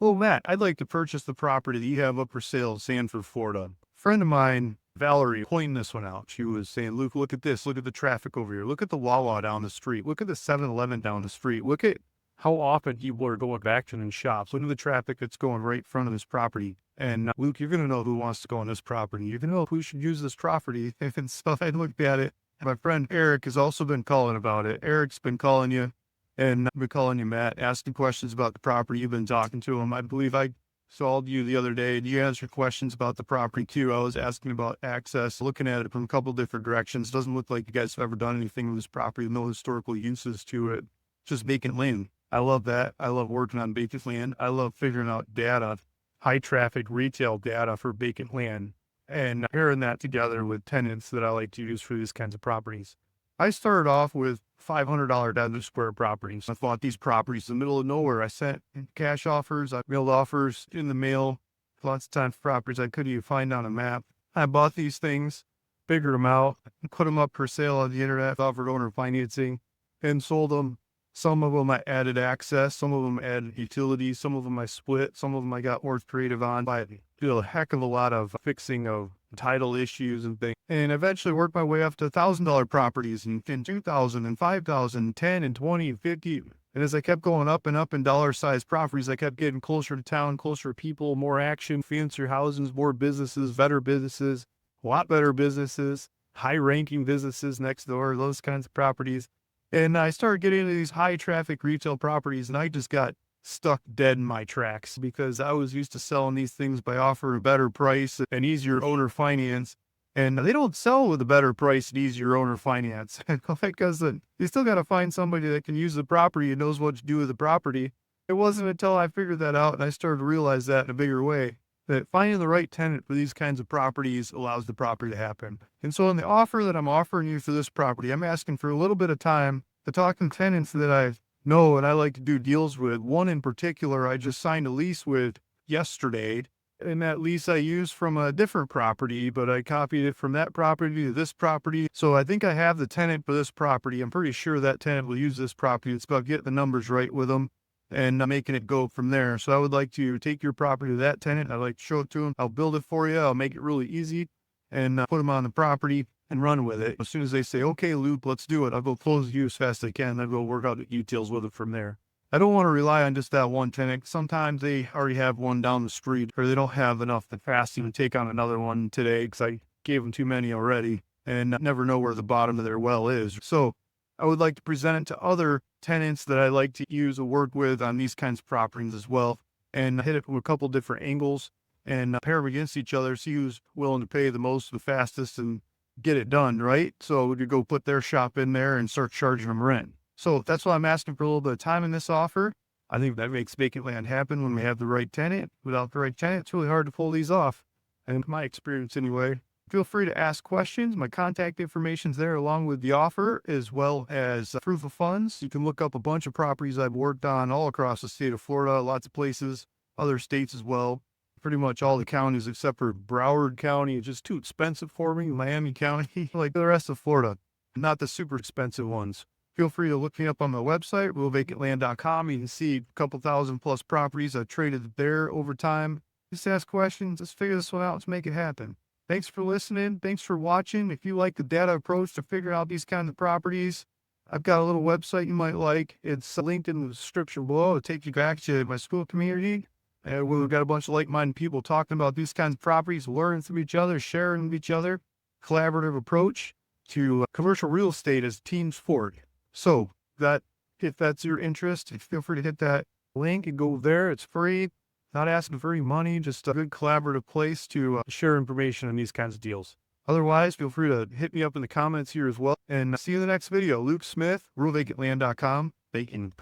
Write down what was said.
"Oh, Matt, I'd like to purchase the property that you have up for sale in Sanford, Florida." Friend of mine, Valerie, pointing this one out. She was saying, "Luke, look at this. Look at the traffic over here. Look at the Wawa down the street. Look at the 7-Eleven down the street. Look at how often people are going back to them shops. Look at the traffic that's going right in front of this property. And Luke, you're going to know who wants to go on this property. You're going to know who should use this property." And so I looked at it. My friend Eric has also been calling about it. Eric's been calling you, and I've been calling you, Matt, asking questions about the property. You've been talking to him. I believe I called you the other day. You answered questions about the property too. I was asking about access, looking at it from a couple different directions. Doesn't look like you guys have ever done anything with this property. No historical uses to it. Just vacant land. I love that. I love working on vacant land. I love figuring out data, high traffic retail data for vacant land, and pairing that together with tenants that I like to use for these kinds of properties. I started off with $500 desert square properties. I bought these properties in the middle of nowhere. I sent cash offers. I mailed offers in the mail. Lots of times properties I couldn't even find on a map. I bought these things, figured them out, and put them up for sale on the internet, offered owner financing, and sold them. Some of them I added access, some of them added utilities, some of them I split, some of them I got more creative on. I did a heck of a lot of fixing of title issues and things, and eventually worked my way up to $1,000 properties and 2,000 and 5,000, 10 and 20 and 50. And as I kept going up and up in dollar sized properties, I kept getting closer to town, closer to people, more action, fancier houses, more businesses, better businesses, a lot better businesses, high ranking businesses next door, those kinds of properties. And I started getting into these high traffic retail properties, and I just got stuck dead in my tracks because I was used to selling these things by offering a better price and easier owner finance. And they don't sell with a better price and easier owner finance because you still got to find somebody that can use the property and knows what to do with the property. It wasn't until I figured that out and I started to realize that in a bigger way, that finding the right tenant for these kinds of properties allows the property to happen. And so in the offer that I'm offering you for this property, I'm asking for a little bit of time to talk to tenants that I know and I like to do deals with. One in particular, I just signed a lease with yesterday. And that lease I used from a different property, but I copied it from that property to this property. So I think I have the tenant for this property. I'm pretty sure that tenant will use this property. It's about getting the numbers right with them and making it go from there. So I would like to take your property to that tenant. I'd like to show it to him. I'll build it for you. I'll make it really easy and put them on the property and run with it. As soon as they say, "Okay, Luke, let's do it," I'll go close you as fast as I can. I'll go work out the details with it from there. I don't want to rely on just that one tenant. Sometimes they already have one down the street, or they don't have enough capacity to take on another one today because I gave them too many already and never know where the bottom of their well is. So I would like to present it to other tenants that I like to use or work with on these kinds of properties as well, and hit it from a couple different angles and pair them against each other, see who's willing to pay the most, the fastest, and get it done, right? So you go put their shop in there and start charging them rent. So that's why I'm asking for a little bit of time in this offer. I think that makes vacant land happen when we have the right tenant. Without the right tenant, it's really hard to pull these off. And my experience anyway. Feel free to ask questions. My contact information's there along with the offer, as well as proof of funds. You can look up a bunch of properties I've worked on all across the state of Florida, lots of places, other states as well. Pretty much all the counties except for Broward County. It's just too expensive for me. Miami County, like the rest of Florida, not the super expensive ones. Feel free to look me up on my website, realvacantland.com. You can see a couple thousand plus properties I've traded there over time. Just ask questions. Let's figure this one out. Let's make it happen. Thanks for listening. Thanks for watching. If you like the data approach to figure out these kinds of properties, I've got a little website you might like. It's linked in the description below. It'll take you back to my school community. And we've got a bunch of like-minded people talking about these kinds of properties, learning from each other, sharing with each other. Collaborative approach to commercial real estate as team sport. So if that's your interest, feel free to hit that link and go there. It's free, not asking for any money, just a good collaborative place to share information on these kinds of deals. Otherwise, feel free to hit me up in the comments here as well. And see you in the next video. Luke Smith, realvacantland.com. Vacant.